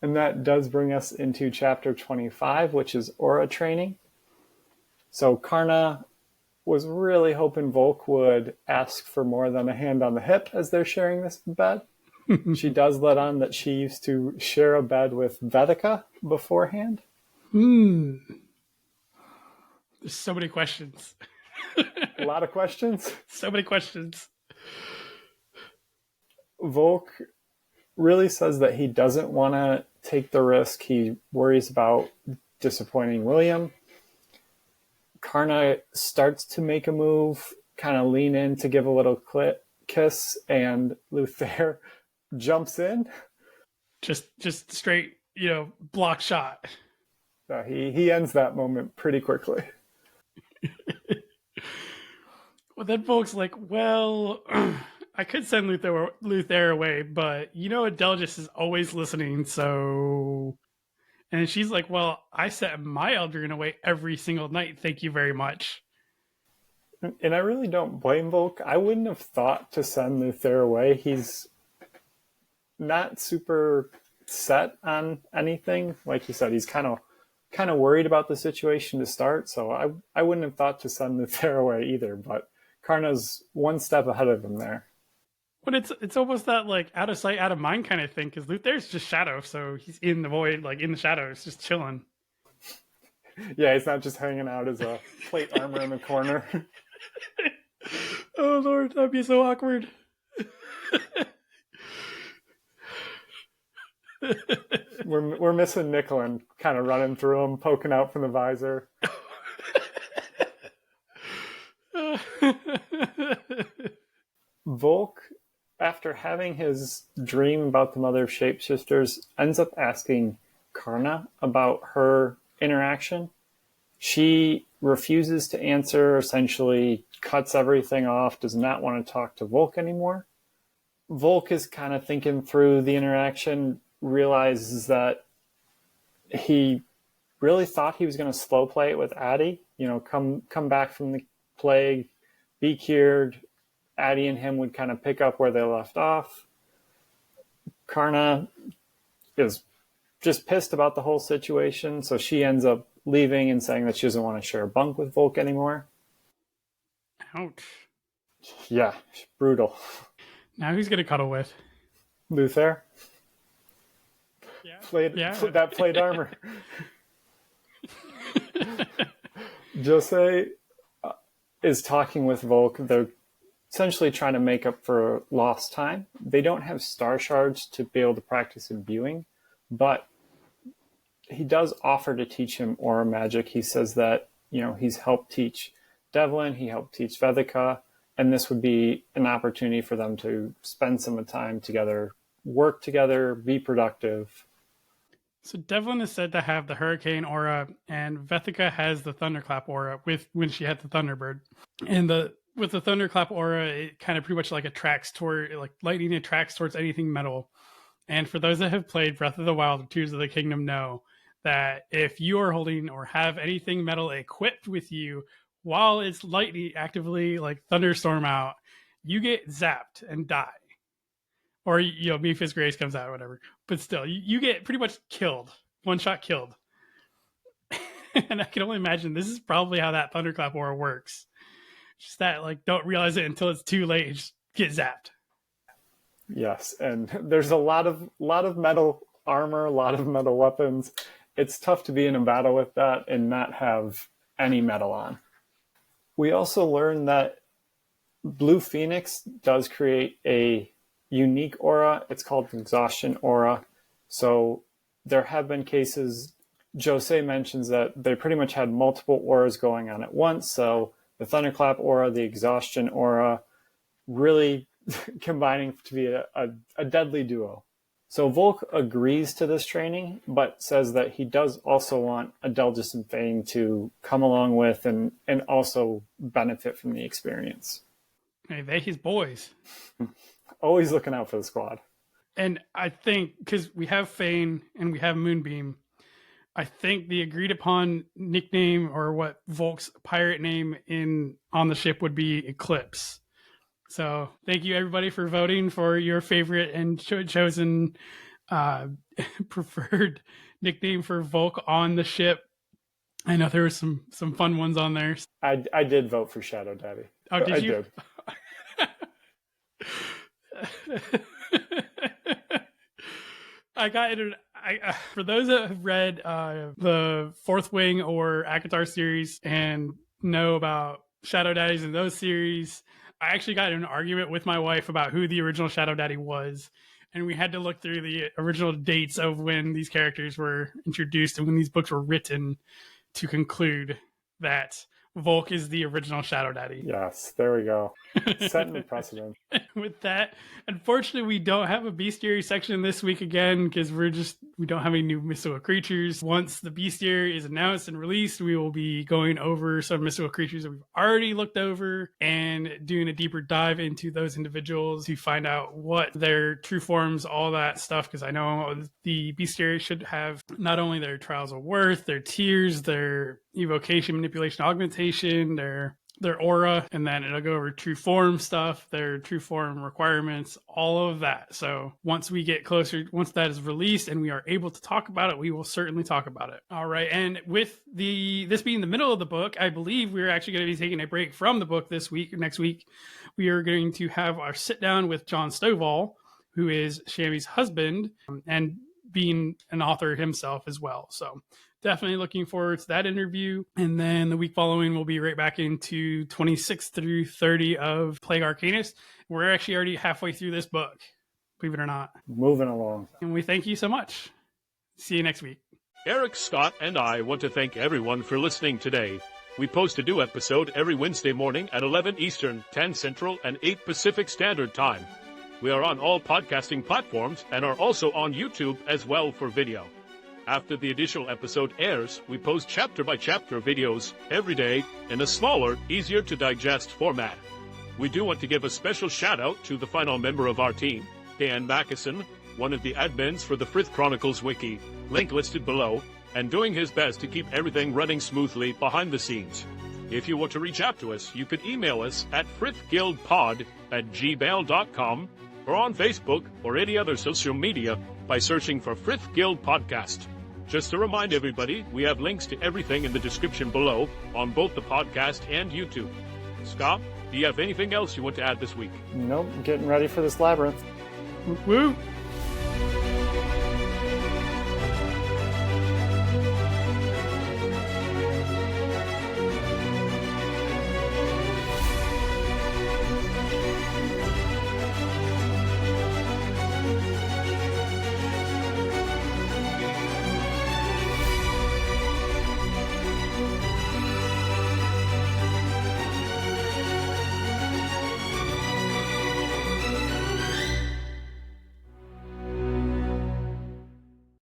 And that does bring us into chapter 25, which is aura training. So Karna was really hoping Volk would ask for more than a hand on the hip as they're sharing this bed. She does let on that she used to share a bed with Vedika beforehand. There's so many questions. A lot of questions. So many questions. Volk really says that he doesn't want to take the risk. He worries about disappointing William. Karna starts to make a move, kind of lean in to give a little kiss, and Luther jumps in. Just straight, block shot. So he ends that moment pretty quickly. Well, then folks like, well, I could send Luther away, but Adelgis is always listening, so... And she's like, well, I set my Eldrin away every single night. Thank you very much. And I really don't blame Volk. I wouldn't have thought to send Luther away. He's not super set on anything. Like you said, he's kind of worried about the situation to start. So I wouldn't have thought to send Luther away either. But Karna's one step ahead of him there. But it's almost that like out of sight, out of mind kind of thing, because Luther's just shadow, so he's in the void, like in the shadows, just chilling. Yeah, he's not just hanging out as a plate armor in the corner. Oh Lord, that'd be so awkward. We're missing Nicholin kind of running through him, poking out from the visor. Volk, after having his dream about the mother of shapeshifters, ends up asking Karna about her interaction. She refuses to answer, essentially cuts everything off, does not want to talk to Volk anymore. Volk is kind of thinking through the interaction, realizes that he really thought he was going to slow play it with Addie, come back from the plague, be cured. Addie and him would kind of pick up where they left off. Karna is just pissed about the whole situation, so she ends up leaving and saying that she doesn't want to share a bunk with Volk anymore. Ouch. Yeah, brutal. Now who's gonna cuddle with? Luther. Yeah. That plate armor. Jose is talking with Volk. They're essentially trying to make up for lost time. They don't have star shards to be able to practice imbuing, but he does offer to teach him aura magic. He says that, he's helped teach Devlin, he helped teach Vedika, and this would be an opportunity for them to spend some time together, work together, be productive. So Devlin is said to have the hurricane aura, and Vethika has the thunderclap aura when she had the Thunderbird. And with the thunderclap aura, it kind of pretty much like attracts toward, like lightning attracts towards anything metal. And for those that have played Breath of the Wild or Tears of the Kingdom know that if you are holding or have anything metal equipped with you while it's lightning actively like thunderstorm out, you get zapped and die. Or, Memphis Grace comes out or whatever. But still, you get pretty much killed. One shot killed. And I can only imagine this is probably how that thunderclap aura works. Just that, like, don't realize it until it's too late and just get zapped. Yes, and there's a lot of metal armor, a lot of metal weapons. It's tough to be in a battle with that and not have any metal on. We also learned that Blue Phoenix does create a unique aura. It's called Exhaustion Aura. So there have been cases, Jose mentions that they pretty much had multiple auras going on at once. So the Thunderclap aura, the Exhaustion aura, really combining to be a deadly duo. So Volk agrees to this training, but says that he does also want Adelgis and Fane to come along with and also benefit from the experience. Hey, they his boys. Always looking out for the squad. And I think, because we have Fane and we have Moonbeam, I think the agreed upon nickname, or what Volk's pirate name on the ship would be, Eclipse. So thank you everybody for voting for your favorite and chosen preferred nickname for Volke on the ship. I know there were some fun ones on there. I did vote for Shadow Daddy. Oh, did you? Did. I got it. For those that have read the Fourth Wing or Akatar series and know about Shadow Daddies in those series, I actually got in an argument with my wife about who the original Shadow Daddy was. And we had to look through the original dates of when these characters were introduced and when these books were written to conclude that Volke is the original Shadow Daddy. Yes, there we go. Setting the precedent. With that, unfortunately, we don't have a bestiary section this week again because we don't have any new mystical creatures. Once the bestiary is announced and released, we will be going over some mystical creatures that we've already looked over and doing a deeper dive into those individuals to find out what their true forms, all that stuff. Because I know the bestiary should have not only their trials of worth, their tiers, their evocation, manipulation, augmentation, their aura, and then it'll go over true form stuff, their true form requirements, all of that. So once we get closer, once that is released and we are able to talk about it, we will certainly talk about it. All right. And with this being the middle of the book, I believe we're actually going to be taking a break from the book this week. Next week, we are going to have our sit down with John Stovall, who is Shammy's husband and being an author himself as well. So definitely looking forward to that interview. And then the week following, we'll be right back into 26 through 30 of Plague Arcanist. We're actually already halfway through this book, believe it or not. Moving along. And we thank you so much. See you next week. Eric, Scott, and I want to thank everyone for listening today. We post a new episode every Wednesday morning at 11 Eastern, 10 Central, and 8 Pacific Standard Time. We are on all podcasting platforms and are also on YouTube as well for video. After the additional episode airs, we post chapter-by-chapter videos every day in a smaller, easier-to-digest format. We do want to give a special shout-out to the final member of our team, Dan Mackison, one of the admins for the Frith Chronicles Wiki, link listed below, and doing his best to keep everything running smoothly behind the scenes. If you want to reach out to us, you could email us at frithguildpod@gmail.com or on Facebook or any other social media by searching for Frith Guild Podcast. Just to remind everybody, we have links to everything in the description below on both the podcast and YouTube. Scott, do you have anything else you want to add this week? Nope, getting ready for this labyrinth. Woo!